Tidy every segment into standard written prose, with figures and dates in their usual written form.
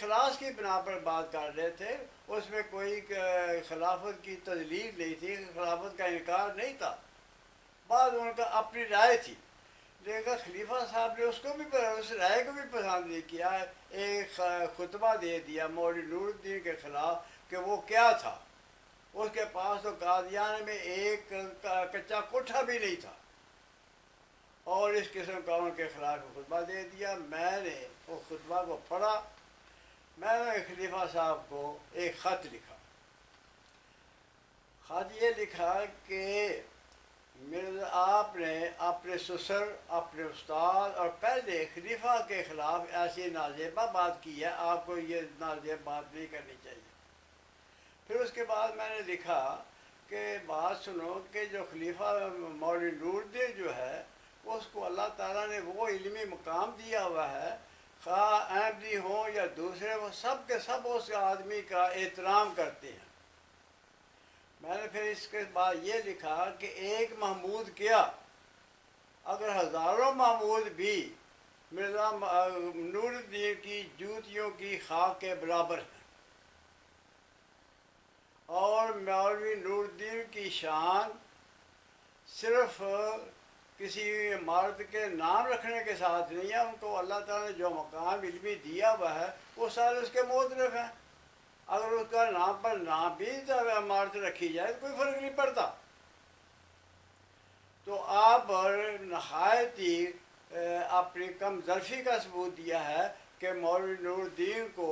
اخلاص کی بنا پر بات کر رہے تھے، اس میں کوئی خلافت کی تجلیل نہیں تھی، خلافت کا انکار نہیں تھا، بعض ان کا اپنی رائے تھی، لیکن خلیفہ صاحب نے اس رائے کو بھی پسند نہیں کیا، ایک خطبہ دے دیا مولوی نور الدین کے خلاف کہ وہ کیا تھا، اس کے پاس تو قادیان میں ایک کچا کوٹھا بھی نہیں تھا، اور اس قسم کا ان کے خلاف خطبہ دے دیا۔ میں نے وہ خطبہ کو پڑھا، میں نے خلیفہ صاحب کو ایک خط لکھا، خط یہ لکھا کہ مرزا آپ نے اپنے سسر، اپنے استاد اور پہلے خلیفہ کے خلاف ایسی نازیبہ بات کی ہے، آپ کو یہ نازیب بات نہیں کرنی چاہیے۔ پھر اس کے بعد میں نے لکھا کہ بات سنو کہ جو خلیفہ مولوی نور الدین جو ہے، اس کو اللہ تعالیٰ نے وہ علمی مقام دیا ہوا ہے، خواہ احمدی ہوں یا دوسرے، وہ سب کے سب اس آدمی کا احترام کرتے ہیں۔ میں نے پھر اس کے بعد یہ لکھا کہ ایک محمود کیا، اگر ہزاروں محمود بھی مرزا نور الدین کی جوتیوں کی خاک کے برابر ہیں، اور مولوی نور الدین کی شان صرف کسی عمارت کے نام رکھنے کے ساتھ نہیں ہے، ان کو اللہ تعالیٰ نے جو مقام علمی دیا ہوا ہے وہ سارے اس کے معترف ہیں، اگر اس کا نام پر نام بھی عمارت رکھی جائے تو کوئی فرق نہیں پڑتا۔ تو آپ نہایت ہی اپنی کم ظرفی کا ثبوت دیا ہے کہ مولوی نور الدین کو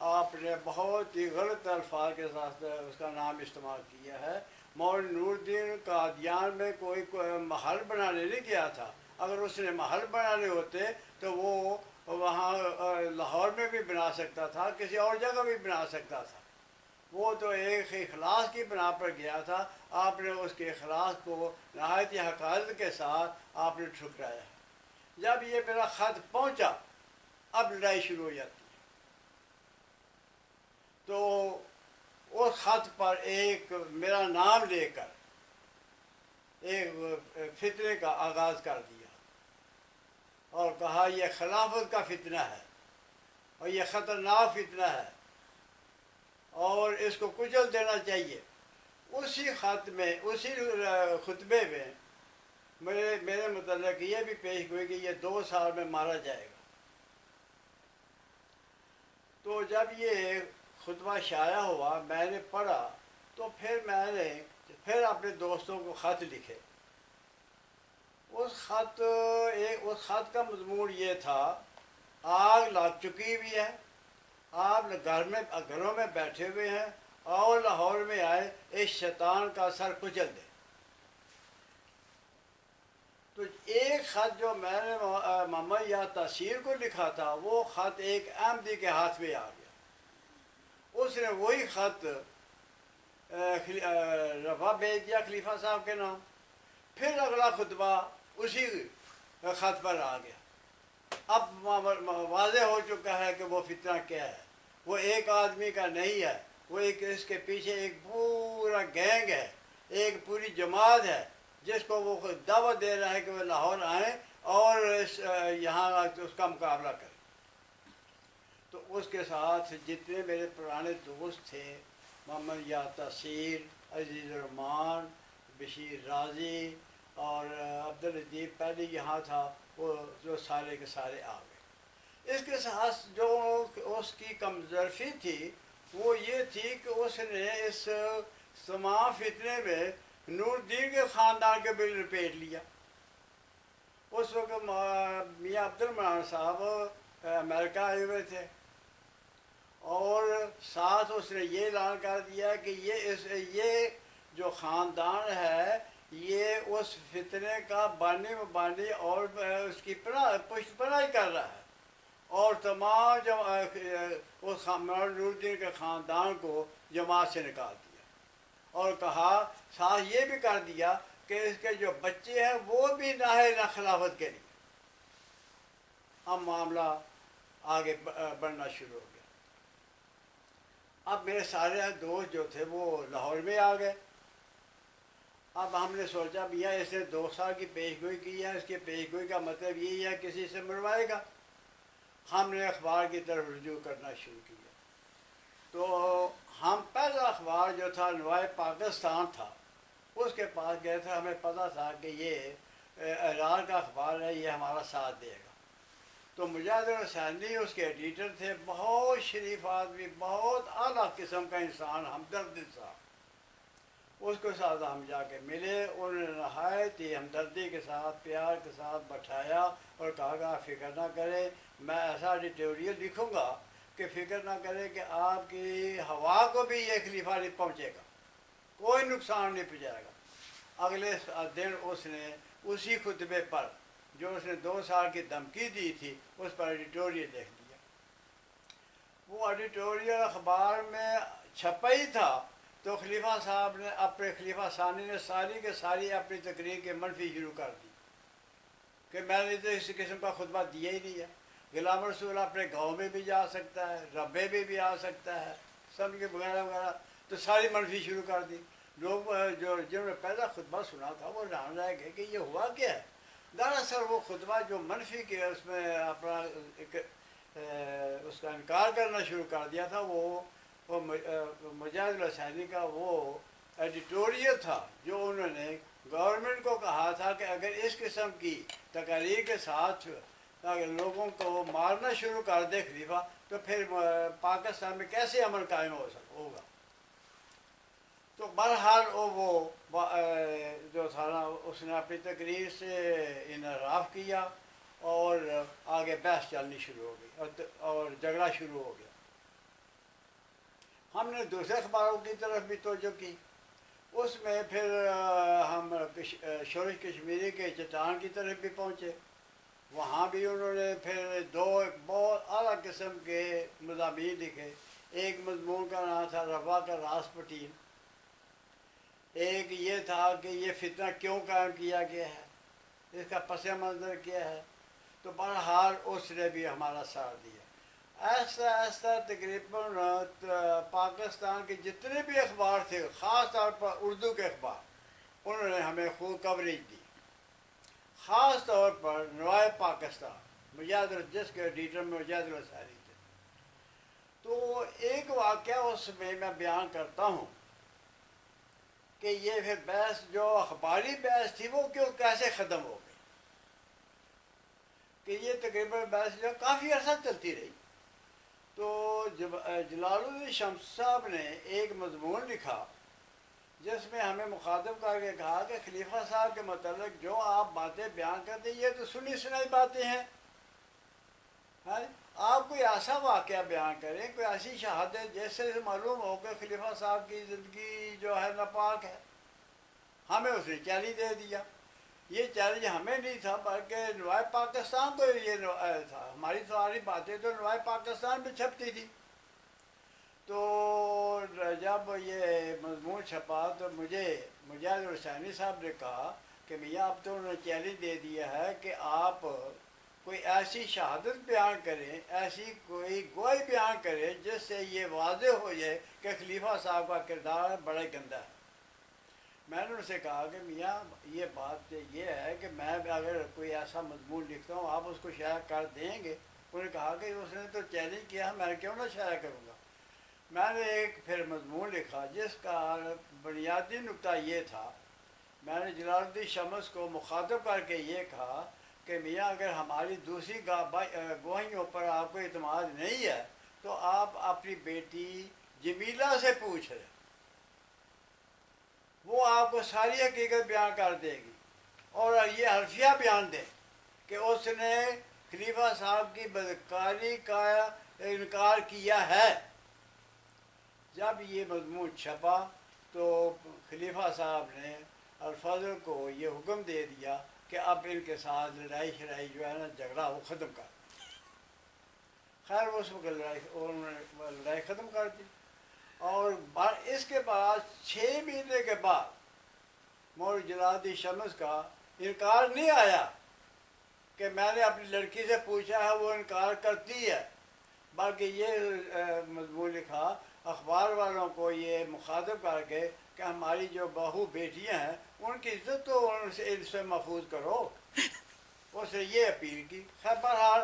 آپ نے بہت ہی غلط الفاظ کے ساتھ اس کا نام استعمال کیا ہے۔ مولوی نور الدین قادیان میں کوئی محل بنانے نہیں گیا تھا، اگر اس نے محل بنانے ہوتے تو وہ وہاں لاہور میں بھی بنا سکتا تھا، کسی اور جگہ بھی بنا سکتا تھا، وہ تو ایک اخلاص کی بنا پر گیا تھا، آپ نے اس کے اخلاص کو نہایت ہی حقارت کے ساتھ آپ نے ٹھکرایا۔ جب یہ میرا خط پہنچا، اب لڑائی شروع ہو جاتی ہے، تو اس خط پر ایک میرا نام لے کر ایک فتنے کا آغاز کر دیا، اور کہا یہ خلافت کا فتنہ ہے، اور یہ خطرناک فتنہ ہے، اور اس کو کچل دینا چاہیے۔ اسی خط میں، اسی خطبے میں میرے متعلق یہ بھی پیش ہوئی کہ یہ 2 سال میں مارا جائے گا۔ تو جب یہ خطبہ شائع ہوا، میں نے پڑھا، تو پھر میں نے اپنے دوستوں کو خط لکھے۔ اس خط کا مضمون یہ تھا، آگ لگ چکی ہوئی ہے، آپ گھروں میں بیٹھے ہوئے ہیں، اور لاہور میں آئے، اس شیطان کا سر کچل دے۔ تو ایک خط جو میں نے محمد یا تاثیر کو لکھا تھا، وہ خط ایک احمدی کے ہاتھ میں آ گیا، اس نے وہی خط رفع بھیج دیا خلیفہ صاحب کے نام، پھر اگلا خطبہ اسی خط پر آ گیا۔ اب واضح ہو چکا ہے کہ وہ فتنہ کیا ہے، وہ ایک آدمی کا نہیں ہے، وہ اس کے پیچھے ایک پورا گینگ ہے، ایک پوری جماعت ہے، جس کو وہ دعوت دے رہا ہے کہ وہ لاہور آئیں اور یہاں اس کا مقابلہ کریں۔ تو اس کے ساتھ جتنے میرے پرانے دوست تھے، محمد یا تاثیر، عزیز الرحمان، بشیر رازی اور عبداللطیف پہلے یہاں تھا، وہ جو سارے کے سارے آ گئے۔ اس کے ساتھ جو اس کی کم ظرفی تھی وہ یہ تھی کہ اس نے اس تمام فتنے میں نور الدین کے خاندان کے بھی لپیٹ لیا۔ اس وقت میاں عبد المنان صاحب امریکہ آئے ہوئے تھے، اور ساتھ اس نے یہ اعلان کر دیا کہ یہ جو خاندان ہے یہ اس فتنے کا بانی و بانی اور اس کی پشت پناہی کر رہا ہے، اور تمام اس نور الدین کے خاندان کو جماعت سے نکال دیا، اور کہا ساتھ یہ بھی کر دیا کہ اس کے جو بچے ہیں وہ بھی نہ خلافت کے لیے۔ اب معاملہ آگے بڑھنا شروع ہو گیا۔ اب میرے سارے دوست جو تھے وہ لاہور میں آ گئے۔ اب ہم نے سوچا میاں اس نے 2 سال کی پیش گوئی کی ہے، اس کی پیش گوئی کا مطلب یہی ہے کسی سے مروائے گا۔ ہم نے اخبار کی طرف رجوع کرنا شروع کیا۔ تو ہم پہلا اخبار جو تھا نوائے پاکستان تھا، اس کے پاس گئے تھے، ہمیں پتہ تھا کہ یہ اعلان کا اخبار ہے، یہ ہمارا ساتھ دے گا۔ تو مجاہد الحسینی اس کے ایڈیٹر تھے، بہت شریف آدمی، بہت اعلیٰ قسم کا انسان، ہمدرد انسان۔ اس کے ساتھ ہم جا کے ملے، انہوں نے نہایت ہی ہمدردی کے ساتھ، پیار کے ساتھ بٹھایا اور کہا کہ آپ فکر نہ کریں، میں ایسا ایڈیٹوریل لکھوں گا کہ فکر نہ کریں کہ آپ کی ہوا کو بھی یہ خلیفہ نہیں پہنچے گا، کوئی نقصان نہیں پہنچائے گا۔ اگلے دن اس نے اسی خطبے پر جو اس نے 2 سال کی دھمکی دی تھی، اس پر ایڈیٹوریل لکھ دیا۔ وہ ایڈیٹوریل اخبار میں چھپا ہی تھا تو خلیفہ صاحب نے اپنے خلیفہ ثانی نے ساری کے ساری اپنی تقریر کے منفی شروع کر دی کہ میں نے تو اس قسم کا خطبہ دیا ہی نہیں ہے، غلام رسول اپنے گاؤں میں بھی جا سکتا ہے، ربے میں بھی آ سکتا ہے، سب کے وغیرہ وغیرہ، تو ساری منفی شروع کر دی۔ لوگ جنہوں نے پہلا خطبہ سنا تھا وہ حیران رہ گئے کہ یہ ہوا کیا ہے۔ دراصل وہ خطبہ جو منفی کے اس میں اپنا اس کا انکار کرنا شروع کر دیا تھا، وہ مجاہد الحسینی کا وہ ایڈیٹوریل تھا جو انہوں نے گورنمنٹ کو کہا تھا کہ اگر اس قسم کی تقاریر کے ساتھ اگر لوگوں کو مارنا شروع کر دے خلیفہ تو پھر پاکستان میں کیسے امن قائم ہوگا۔ تو بہرحال وہ جو تھا نا، اس نے اپنی تقریر سے انحراف کیا اور آگے بحث چلنی شروع ہو گئی اور جھگڑا شروع ہو گیا۔ ہم نے دوسرے اخباروں کی طرف بھی توجہ کی، اس میں پھر ہم شورش کشمیری کے چٹان کی طرف بھی پہنچے، وہاں بھی انہوں نے پھر 2 بہت اعلیٰ قسم کے مضامین لکھے۔ ایک مضمون کا نام تھا روا کا راس پٹیل، ایک یہ تھا کہ یہ فتنہ کیوں قائم کیا گیا ہے، اس کا پس منظر کیا ہے۔ تو بہرحال اس نے بھی ہمارا ساتھ دیا۔ ایسا ایسا تقریباً پاکستان کے جتنے بھی اخبار تھے، خاص طور پر اردو کے اخبار، انہوں نے ہمیں خوب کوریج دی۔ خاص طور پر نوائے پاکستان، جس کے ایڈیٹر میں مجاہد الحسینی تھے۔ تو ایک واقعہ اس میں بیان کرتا ہوں کہ یہ پھر بحث جو اخباری بحث تھی وہ کیسے ختم ہو گئی، کہ یہ تقریباً بحث جو کافی عرصہ چلتی رہی۔ تو جلال الدین شمس صاحب نے ایک مضمون لکھا جس میں ہمیں مخاطب کر کے کہا کہ خلیفہ صاحب کے متعلق جو آپ باتیں بیان کرتے ہیں یہ تو سنی سنائی باتیں ہیں، آپ کوئی ایسا واقعہ بیان کریں، کوئی ایسی شہادت جس سے معلوم ہو کہ خلیفہ صاحب کی زندگی جو ہے ناپاک ہے۔ ہمیں اس نے چیلنج دے دیا۔ یہ چیلنج ہمیں نہیں تھا بلکہ نوائے پاکستان کو یہ تھا، ہماری ساری باتیں تو نوائے پاکستان میں چھپتی تھی۔ تو جب یہ مضمون چھپا تو مجھے مجاہد الحسینی صاحب نے کہا کہ میاں اب تو انہوں نے چیلنج دے دیا ہے کہ آپ کوئی ایسی شہادت بیان کریں، ایسی کوئی گواہی بیان کریں جس سے یہ واضح ہو جائے کہ خلیفہ صاحب کا کردار بڑا گندا ہے۔ میں نے ان سے کہا کہ میاں یہ بات یہ ہے کہ میں اگر کوئی ایسا مضمون لکھتا ہوں آپ اس کو شائع کر دیں گے؟ انہوں نے کہا کہ اس نے تو چیلنج کیا، میں کیوں نہ شائع کروں گا۔ میں نے ایک پھر مضمون لکھا جس کا بنیادی نقطہ یہ تھا، میں نے جلال الدین شمس کو مخاطب کر کے یہ کہا کہ میاں اگر ہماری دوسری گواہیوں پر آپ کو اعتماد نہیں ہے تو آپ اپنی بیٹی جمیلہ سے پوچھ لیں، وہ آپ کو ساری حقیقت بیان کر دے گی، اور یہ حلفیہ بیان دیں کہ اس نے خلیفہ صاحب کی بدکاری کا انکار کیا ہے۔ جب یہ مضمون چھپا تو خلیفہ صاحب نے الفاظل کو یہ حکم دے دیا کہ اب ان کے ساتھ لڑائی شڑائی جو ہے نا جھگڑا وہ ختم کر۔ خیر اس وقت لڑائی ختم کر دی، اور اس کے بعد 6 مہینے کے بعد مولوی جلال الدین شمس کا انکار نہیں آیا کہ میں نے اپنی لڑکی سے پوچھا ہے وہ انکار کرتی ہے، بلکہ یہ مضمون لکھا اخبار والوں کو یہ مخاطب کر کے کہ ہماری جو بہو بیٹیاں ہیں ان کی عزت تو ان سے محفوظ کرو، اس نے یہ اپیل کی۔ خیر بہرحال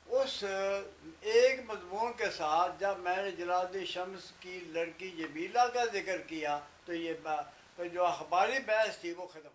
اس کے ساتھ جب میں نے جلال الدین شمس کی لڑکی جمیلہ کا ذکر کیا تو یہ جو اخباری بحث تھی وہ ختم